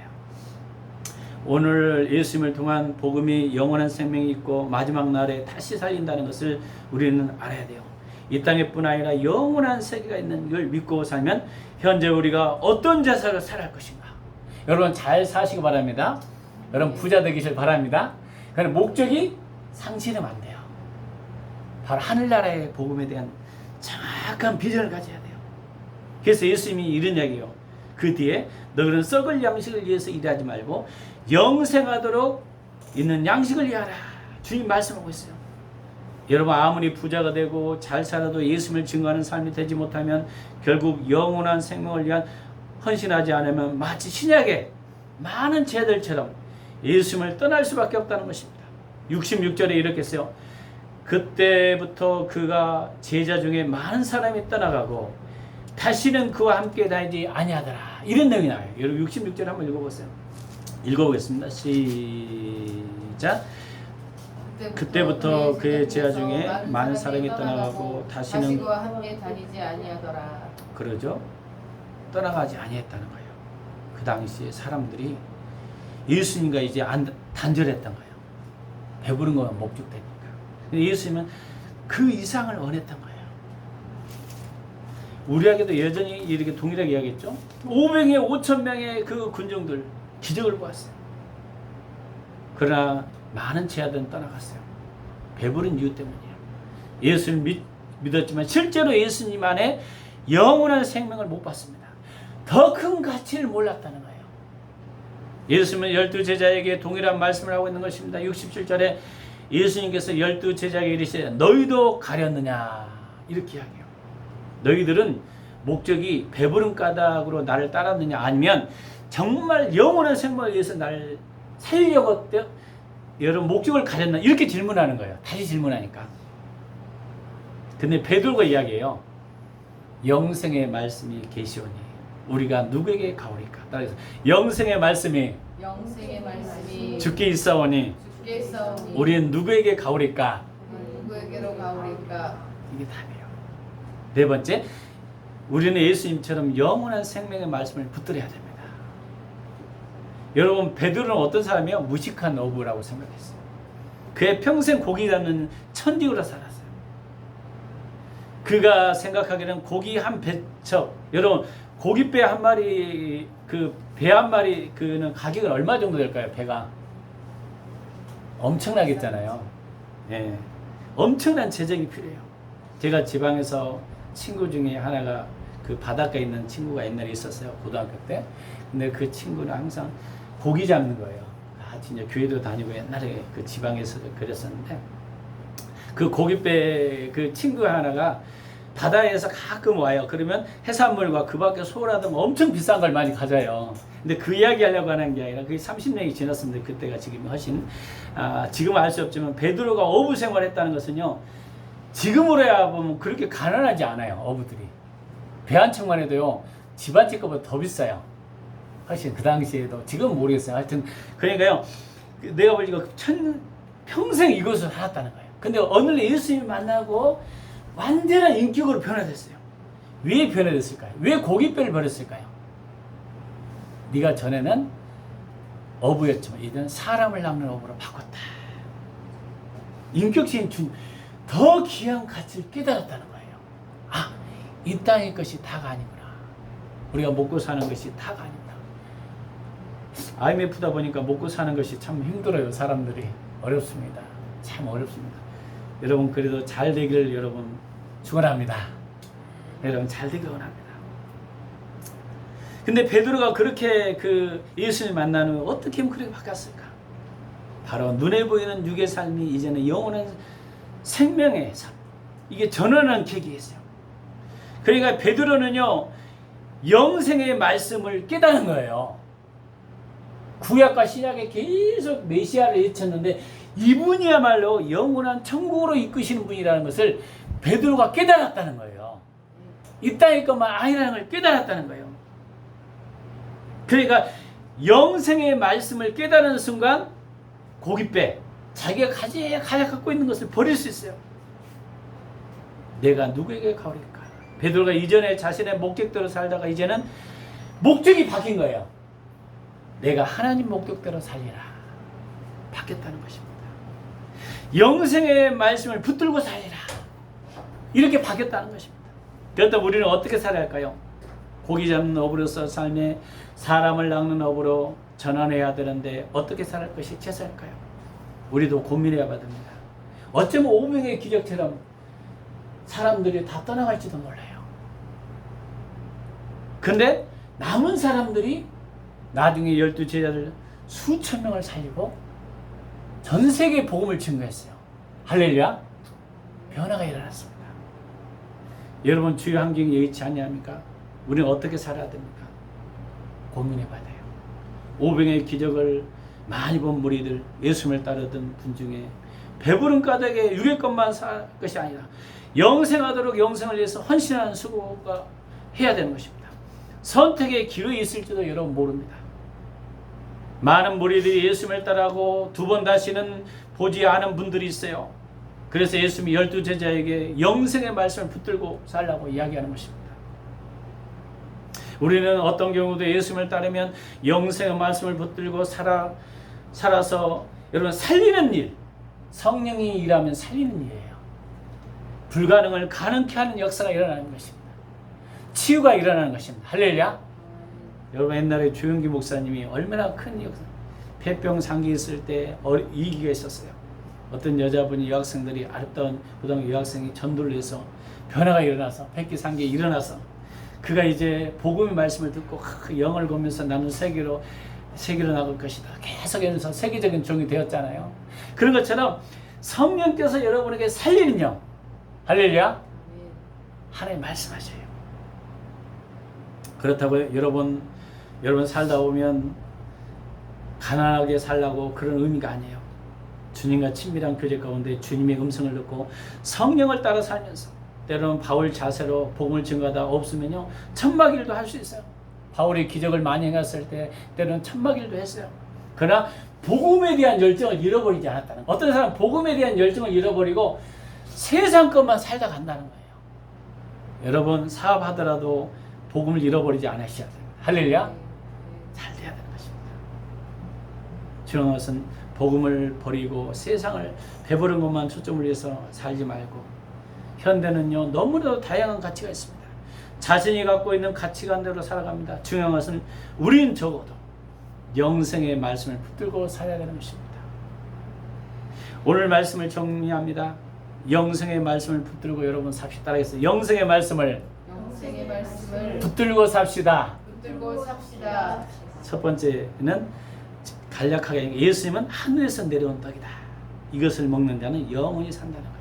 오늘 예수님을 통한 복음이 영원한 생명이 있고 마지막 날에 다시 살린다는 것을 우리는 알아야 돼요. 이 땅에뿐 아니라 영원한 세계가 있는 걸 믿고 살면 현재 우리가 어떤 자세로 살아갈 것인가. 여러분 잘 사시기 바랍니다. 여러분 부자 되기를 바랍니다. 그런데 목적이 상실하면 안 돼요. 바로 하늘나라의 복음에 대한 정확한 비전을 가져야 돼요. 그래서 예수님이 이런 이야기예요. 그 뒤에 너희는 썩을 양식을 위해서 일하지 말고 영생하도록 있는 양식을 위하라. 주님 말씀하고 있어요. 여러분 아무리 부자가 되고 잘 살아도 예수님을 증거하는 삶이 되지 못하면 결국 영원한 생명을 위한 헌신하지 않으면 마치 신약의 많은 제자들처럼 예수님을 떠날 수밖에 없다는 것입니다. 66절에 이렇게 써요. 그때부터 그가 제자 중에 많은 사람이 떠나가고 다시는 그와 함께 다니지 아니하더라. 이런 내용이 나와요. 여러분 66절 한번 읽어보세요. 읽어보겠습니다. 시작. 그때부터 그의 제자 중에 많은 사람이 떠나가고 다시는 그와 함께 다니지 아니하더라. 그러죠. 떠나가지 아니했다는 거예요. 그 당시에 사람들이 예수님과 이제 단절했던 거예요. 배부른 것만 목적되니까. 예수님은 그 이상을 원했던 거예요. 우리에게도 여전히 이렇게 동일하게 이야기했죠. 500의 5,000명의 그 군중들 기적을 보았어요. 그러나 많은 제자들은 떠나갔어요. 배부른 이유 때문이에요. 예수를 믿었지만 실제로 예수님 안에 영원한 생명을 못 봤습니다. 더 큰 가치를 몰랐다는 거예요. 예수님은 12제자에게 동일한 말씀을 하고 있는 것입니다. 67절에 예수님께서 12제자에게 이르시되 너희도 가렸느냐 이렇게 이야기해요. 너희들은 목적이 배부른 까닭으로 나를 따랐느냐 아니면 정말 영원한 생명을 위해서 나를 살리려고 여러분 목적을 가렸나 이렇게 질문하는 거예요. 다시 질문하니까. 근데 베드로가 이야기해요. 영생의 말씀이 계시오니 우리가 누구에게 가오리까? 따라서 영생의 말씀이 영생의 말씀이 주께 있사오니 주께 있사오니 우리는 누구에게 가오리까? 누구에게로 가오리까? 이게 답이에요. 네 번째, 우리는 예수님처럼 영원한 생명의 말씀을 붙들어야 됩니다. 여러분, 베드로는 어떤 사람이요? 무식한 어부라고 생각했어요. 그의 평생 고기 잡는 천직으로 살았어요. 그가 생각하기에는 고기 한 배척, 여러분 고깃배 한 마리, 그 배 한 마리 그는 가격은 얼마 정도 될까요? 배가 엄청나겠잖아요. 예, 엄청난 재정이 필요해요. 제가 지방에서 친구 중에 하나가 그 바닷가에 있는 친구가 옛날에 있었어요. 고등학교 때. 근데 그 친구는 항상 고기 잡는 거예요. 아, 진짜 교회도 다니고 옛날에 그 지방에서 그랬었는데, 그 고깃배 그 친구 하나가 바다에서 가끔 와요. 그러면 해산물과 그 밖에 소라등 엄청 비싼 걸 많이 가져요. 근데 그 이야기 하려고 하는 게 아니라 그게 30년이 지났습니다. 그때가 지금 훨씬 지금은 알 수 없지만 베드로가 어부 생활했다는 것은요, 지금으로야 보면 그렇게 가난하지 않아요. 어부들이 배 한 척만 해도요 집 한 채 거보다 더 비싸요. 훨씬 그 당시에도. 지금은 모르겠어요. 하여튼 그러니까요, 내가 보니까 평생 이것을 살았다는 거예요. 근데 어느 날 예수님을 만나고 완전한 인격으로 변화됐어요. 왜 변화됐을까요? 왜 고깃배를 버렸을까요? 네가 전에는 어부였지만 이제는 사람을 낚는 어부로 바꿨다. 인격적인 더 귀한 가치를 깨달았다는 거예요. 아, 이 땅의 것이 다가 아니구나. 우리가 먹고 사는 것이 다가 아니구나. IMF다 보니까 먹고 사는 것이 참 힘들어요. 사람들이 어렵습니다. 참 어렵습니다. 여러분, 그래도 잘 되기를 여러분 축원합니다. 여러분 잘 되길 원합니다. 근데 베드로가 그렇게 그 예수님을 만난 후 어떻게 하면 그렇게 바뀌었을까? 바로 눈에 보이는 육의 삶이 이제는 영원한 생명의 삶, 이게 전환한 계기였어요. 그러니까 베드로는요 영생의 말씀을 깨달은 거예요. 구약과 신약에 계속 메시아를 외쳤는데 이분이야말로 영원한 천국으로 이끄시는 분이라는 것을 베드로가 깨달았다는 거예요. 이 땅의 것만 아니라는 걸 깨달았다는 거예요. 그러니까 영생의 말씀을 깨달은 순간 고깃배, 자기가 가장 갖고 있는 것을 버릴 수 있어요. 내가 누구에게 가오리까? 베드로가 이전에 자신의 목적대로 살다가 이제는 목적이 바뀐 거예요. 내가 하나님 목적대로 살리라. 바뀌었다는 것입니다. 영생의 말씀을 붙들고 살리라. 이렇게 바뀌었다는 것입니다. 그렇다면 우리는 어떻게 살아야 할까요? 고기 잡는 어부로서 삶에 사람을 낚는 어부로 전환해야 되는데 어떻게 살아갈 것이 최선일까요? 우리도 고민해야 됩니다. 어쩌면 5명의 기적처럼 사람들이 다 떠나갈지도 몰라요. 근데 남은 사람들이 나중에 12제자들 수천 명을 살리고 전 세계에 복음을 증거했어요. 할렐루야. 변화가 일어났습니다. 여러분, 주요 환경이 여의치 않냐합니까? 우리는 어떻게 살아야 됩니까? 고민해봐야 돼요. 5병의 기적을 많이 본 무리들, 예수님을 따르던 분 중에 배부른 까닭에 육의 것만 살 것이 아니라 영생하도록 영생을 위해서 헌신하는 수고가 해야 되는 것입니다. 선택의 기로에 있을지도 여러분 모릅니다. 많은 무리들이 예수님을 따라하고 두 번 다시는 보지 않은 분들이 있어요. 그래서 예수님이 12제자에게 영생의 말씀을 붙들고 살라고 이야기하는 것입니다. 우리는 어떤 경우도 예수님을 따르면 영생의 말씀을 붙들고 살아서 여러분 살리는 일, 성령이 일하면 살리는 일이에요. 불가능을 가능케 하는 역사가 일어나는 것입니다. 치유가 일어나는 것입니다. 할렐루야. 여러분, 옛날에 조용기 목사님이 얼마나 큰 역사, 폐병 상기 있을 때 이기가 있었어요. 어떤 여자분이 여학생들이 아름다운 고등학교 여학생이 전도를 해서 변화가 일어나서 폐기 상기에 일어나서 그가 이제 복음의 말씀을 듣고 영을 보면서 나는 세계로 나갈 것이다. 계속해서 세계적인 종이 되었잖아요. 그런 것처럼 성령께서 여러분에게 살리는 영, 할렐루야, 하나님 말씀하셔요. 그렇다고 여러분 살다 보면 가난하게 살라고 그런 의미가 아니에요. 주님과 친밀한 교제 가운데 주님의 음성을 듣고 성령을 따라 살면서 때로는 바울 자세로 복음을 증거하다 없으면요 천막 일도 할 수 있어요. 바울이 기적을 많이 행했을 때 때로는 천막일도 했어요. 그러나 복음에 대한 열정을 잃어버리지 않았다는 거예요. 어떤 사람은 복음에 대한 열정을 잃어버리고 세상 것만 살다 간다는 거예요. 여러분 사업하더라도 복음을 잃어버리지 않으셔야 돼요. 할렐루야. 잘 돼야 되는 것입니다. 중요한 것은 복음을 버리고 세상을 배부른 것만 초점을 해서 살지 말고, 현대는요 너무나도 다양한 가치가 있습니다. 자신이 갖고 있는 가치관대로 살아갑니다. 중요한 것은 우린 적어도 영생의 말씀을 붙들고 살아야 되는 것입니다. 오늘 말씀을 정리합니다. 영생의 말씀을 붙들고 여러분 삽시다. 따라하겠습니다. 영생의 말씀을 붙들고 삽시다. 첫 번째는 간략하게 예수님은 하늘에서 내려온 떡이다. 이것을 먹는 자는 영원히 산다는 거예요.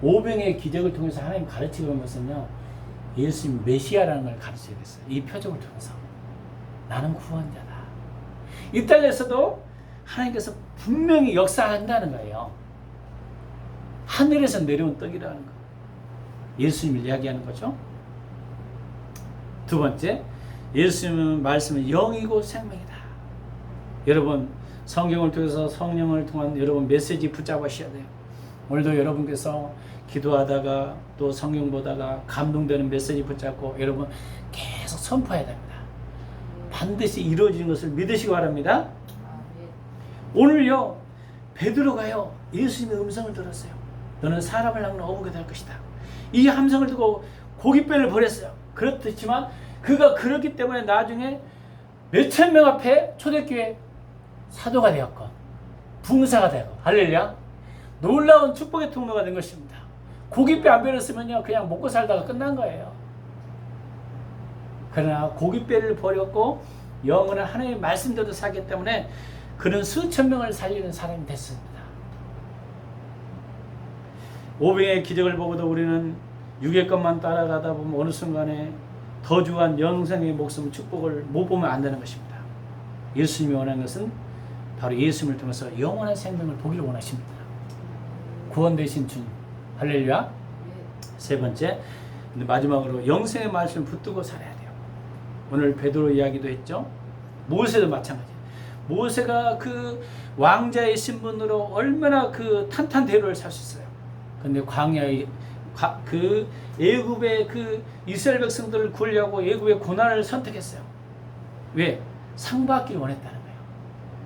오병의 기적을 통해서 하나님 가르치는 것은요, 예수님 메시아라는 걸 가르쳐야 됐어요. 이 표적을 통해서 나는 구원자다. 이 땅에서도 하나님께서 분명히 역사한다는 거예요. 하늘에서 내려온 떡이라는 거, 예수님을 이야기하는 거죠. 두 번째, 예수님은 말씀은 영이고 생명이다. 여러분 성경을 통해서 성령을 통한 여러분 메시지 붙잡으셔야 돼요. 오늘도 여러분께서 기도하다가 또 성경 보다가 감동되는 메시지 붙잡고 여러분 계속 선포해야 됩니다. 반드시 이루어지는 것을 믿으시기 바랍니다. 오늘요 베드로가요 예수님의 음성을 들었어요. 너는 사람을 낳는 어부가 될 것이다. 이 함성을 듣고 고깃배를 버렸어요. 그렇지만 그가 그렇기 때문에 나중에 몇천 명 앞에 초대교회 사도가 되었고 부흥사가 되고, 할렐루야, 놀라운 축복의 통로가 된 것입니다. 고깃배 안 버렸으면요 그냥 먹고 살다가 끝난 거예요. 그러나 고깃배를 버렸고 영원한 하나님의 말씀대로 살기 때문에 그는 수천 명을 살리는 사람이 됐습니다. 오병의 기적을 보고도 우리는 육의 것만 따라가다 보면 어느 순간에 더 주한 영생의 목숨 축복을 못 보면 안 되는 것입니다. 예수님이 원하는 것은 바로 예수님을 통해서 영원한 생명을 보기를 원하십니다. 구원 되신 주님, 할렐루야. 세 번째, 마지막으로 영생의 말씀을 붙들고 살아야 돼요. 오늘 베드로 이야기도 했죠. 모세도 마찬가지예요. 모세가 그 왕자의 신분으로 얼마나 그 탄탄대로를 살 수 있어요. 근데 광야의 그 애굽의 그 이스라엘 백성들을 구하려고 애굽의 고난을 선택했어요. 왜? 상 받기를 원했다는 거예요.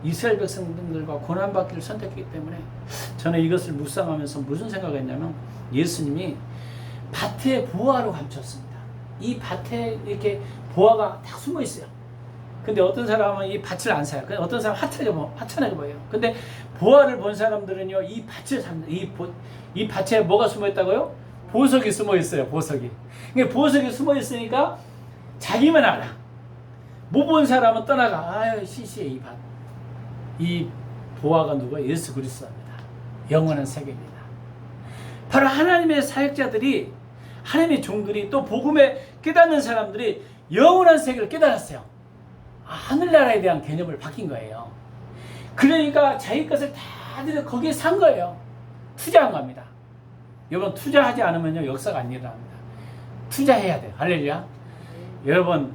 이스라엘 백성들과 고난 받기를 선택했기 때문에 저는 이것을 묵상하면서 무슨 생각을 했냐면 예수님이 밭에 보화로 감췄습니다. 이 밭에 이렇게 보화가 딱 숨어 있어요. 근데 어떤 사람은 이 밭을 안 사요. 어떤 사람은 하찮게 보여요. 근데 보화를 본 사람들은요, 이 밭을 삽니다. 이 밭에 뭐가 숨어 있다고요? 보석이 숨어 있어요. 보석이. 그러니까 보석이 숨어 있으니까 자기만 알아. 못 본 사람은 떠나가. 아유, 시시해 이 밭. 이 보화가 누구예요? 예수 그리스도입니다. 영원한 세계입니다. 바로 하나님의 사역자들이, 하나님의 종들이, 또 복음에 깨닫는 사람들이 영원한 세계를 깨달았어요. 하늘나라에 대한 개념을 바뀐 거예요. 그러니까 자기 것을 다 들여 거기에 산 거예요. 투자한 겁니다. 여러분 투자하지 않으면요 역사가 안 일어납니다. 투자해야 돼요. 할렐루야. 여러분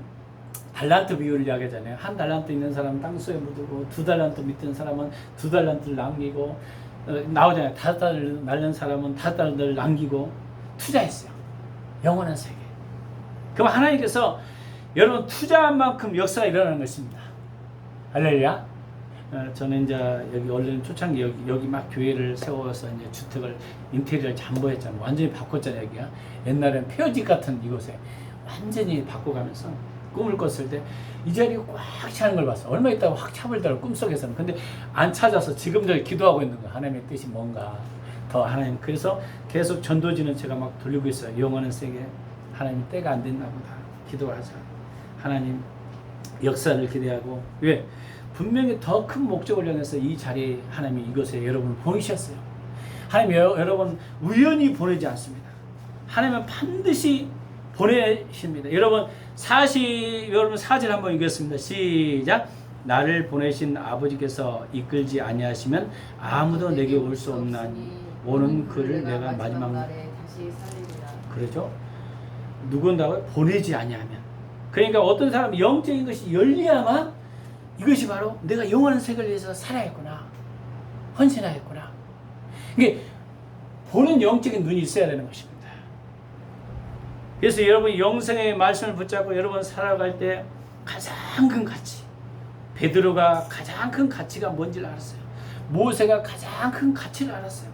달란트 비율을 이야기하잖아요. 한 달란트 있는 사람은 땅속에 묻고, 두 달란트 믿는 사람은 두 달란트를 남기고, 나오잖아요. 5달을 날린 사람은 5달을 남기고 투자했어요. 영원한 세계. 그럼 하나님께서 여러분 투자한 만큼 역사가 일어나는 것입니다. 할렐루야. 저는 이제 여기 원래는 초창기 여기 막 교회를 세워서 이제 주택을 인테리어를 잠보했잖아요. 완전히 바꿨잖아요. 여기가 옛날엔 폐허집 같은 이곳에 완전히 바꿔가면서 꿈을 꿨을 때 이 자리가 꽉 차는 걸 봤어요. 얼마 있다가 확 차버리더라고 꿈속에서는. 근데 안 찾아서 지금 저 기도하고 있는 거예요. 하나님의 뜻이 뭔가 더 하나님. 그래서 계속 전도지는 제가 막 돌리고 있어요. 영원한 세계. 하나님 때가 안 됐나 보다. 기도하자. 하나님 역사를 기대하고. 왜? 분명히 더 큰 목적을 향해서 이 자리에 하나님이 이것에 여러분을 보내셨어요. 하나님 여러분 우연히 보내지 않습니다. 하나님은 반드시 보내십니다. 여러분 여러분 4절 한번 읽겠습니다. 시작. 나를 보내신 아버지께서 이끌지 아니하시면 아무도 내게 올 수 없나니 오는 그를 내가 마지막 날에 다시 살리리라. 그러죠? 누군가를 보내지 아니하면 그러니까 어떤 사람은 영적인 것이 열려야만 이것이 바로 내가 영원한 세계를 위해서 살아야겠구나, 헌신하겠구나. 이게 보는 영적인 눈이 있어야 되는 것입니다. 그래서 여러분 영생의 말씀을 붙잡고 여러분 살아갈 때 가장 큰 가치, 베드로가 가장 큰 가치가 뭔지를 알았어요. 모세가 가장 큰 가치를 알았어요.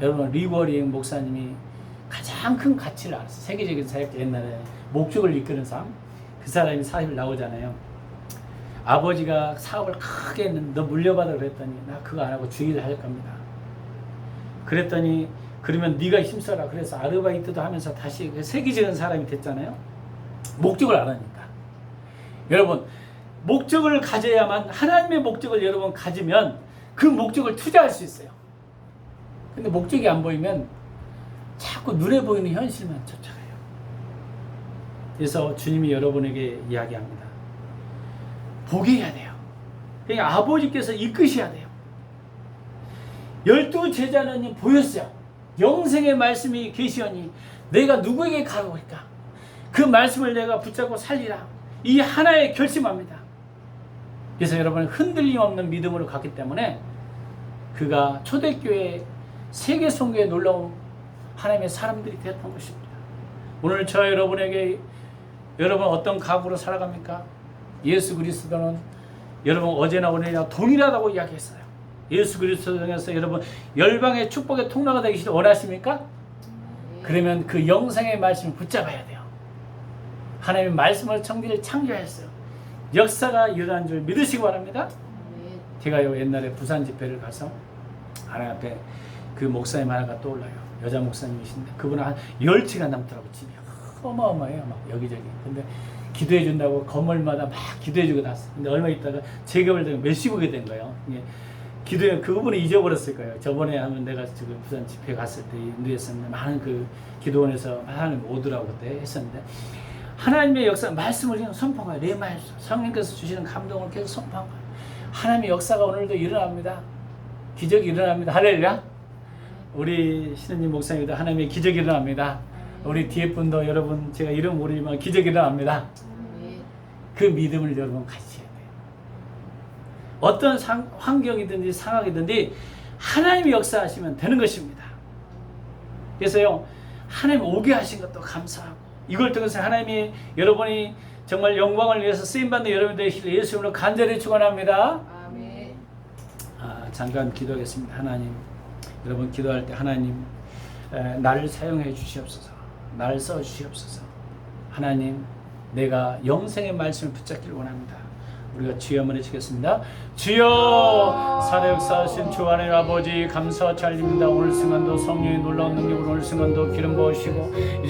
여러분 리버링 목사님이 가장 큰 가치를 알았어요. 세계적인 사역 옛날에 목적을 이끄는 삶, 그 사람이 사실 나오잖아요. 아버지가 사업을 크게 했는데 너 물려받아 그랬더니 나 그거 안 하고 주일을 할 겁니다. 그랬더니 그러면 네가 힘써라. 그래서 아르바이트도 하면서 다시 세계적인 사람이 됐잖아요. 목적을 알아니까. 여러분 목적을 가져야만, 하나님의 목적을 여러분 가지면 그 목적을 투자할 수 있어요. 근데 목적이 안 보이면 자꾸 눈에 보이는 현실만 쫓아가요. 그래서 주님이 여러분에게 이야기합니다. 보게 해야 돼요. 그러니까 아버지께서 이끄셔야 돼요. 12 제자는 보였어요. 영생의 말씀이 계시오니 내가 누구에게 가고 있까? 그 말씀을 내가 붙잡고 살리라. 이 하나에 결심합니다. 그래서 여러분 흔들림 없는 믿음으로 갔기 때문에 그가 초대교회 세계 선교에 놀라운 하나님의 사람들이 되었던 것입니다. 오늘 저 여러분에게 여러분 어떤 각오로 살아갑니까? 예수 그리스도는 여러분 어제나 오늘이나 동일하다고 이야기했어요. 예수 그리스도 통해서 여러분 열방의 축복의 통로가 되기를 원하십니까? 그러면 그 영생의 말씀을 붙잡아야 돼요. 하나님의 말씀을 청지를 창조했어요. 역사가 일어난 줄 믿으시기 바랍니다. 제가요 옛날에 부산 집회를 가서 하나님 앞에 그 목사님 하나가 떠올라요. 여자 목사님이신데 그분은 한 10채가 남더라고. 집이 어마어마해요. 막 여기저기. 근데 기도해 준다고 건물마다 막 기도해 주고 났어. 근데 얼마 있다가 재개발 되면 몇십억이 된 거예요. 기도해, 그분은 잊어버렸을 거예요. 저번에 하면 내가 지금 부산 집회 갔을 때 인도했었는데 많은 그 기도원에서 하나님 오더라고 그때 했었는데 하나님의 역사, 말씀을 그냥 선포한 거예요. 내 말씀, 성령께서 주시는 감동을 계속 선포한 거예요. 하나님의 역사가 오늘도 일어납니다. 기적이 일어납니다. 할렐루야. 우리 신은님 목사님도 하나님의 기적이 일어납니다. 우리 뒤에 분도 여러분 제가 이름 모르지만 기적이 일어납니다. 그 믿음을 여러분 가지셔야 돼요. 어떤 환경이든지 상황이든지 하나님이 역사하시면 되는 것입니다. 그래서요 하나님 오게 하신 것도 감사하고 이걸 통해서 하나님이 여러분이 정말 영광을 위해서 쓰임받는 여러분들의 예수 이름으로 간절히 축원합니다. 아멘. 잠깐 기도하겠습니다. 하나님, 여러분 기도할 때 하나님 나를 사용해 주시옵소서. 나를 써 주시옵소서. 하나님, 내가 영생의 말씀을 붙잡기를 원합니다. 우리가 주여 한번 해주겠습니다. 주여, 살아 역사하신 주 하나님 아버지 감사와 찬양입니다. 오늘 순간도 성령의 놀라운 능력으로 오늘 순간도 기름 부으시고 이제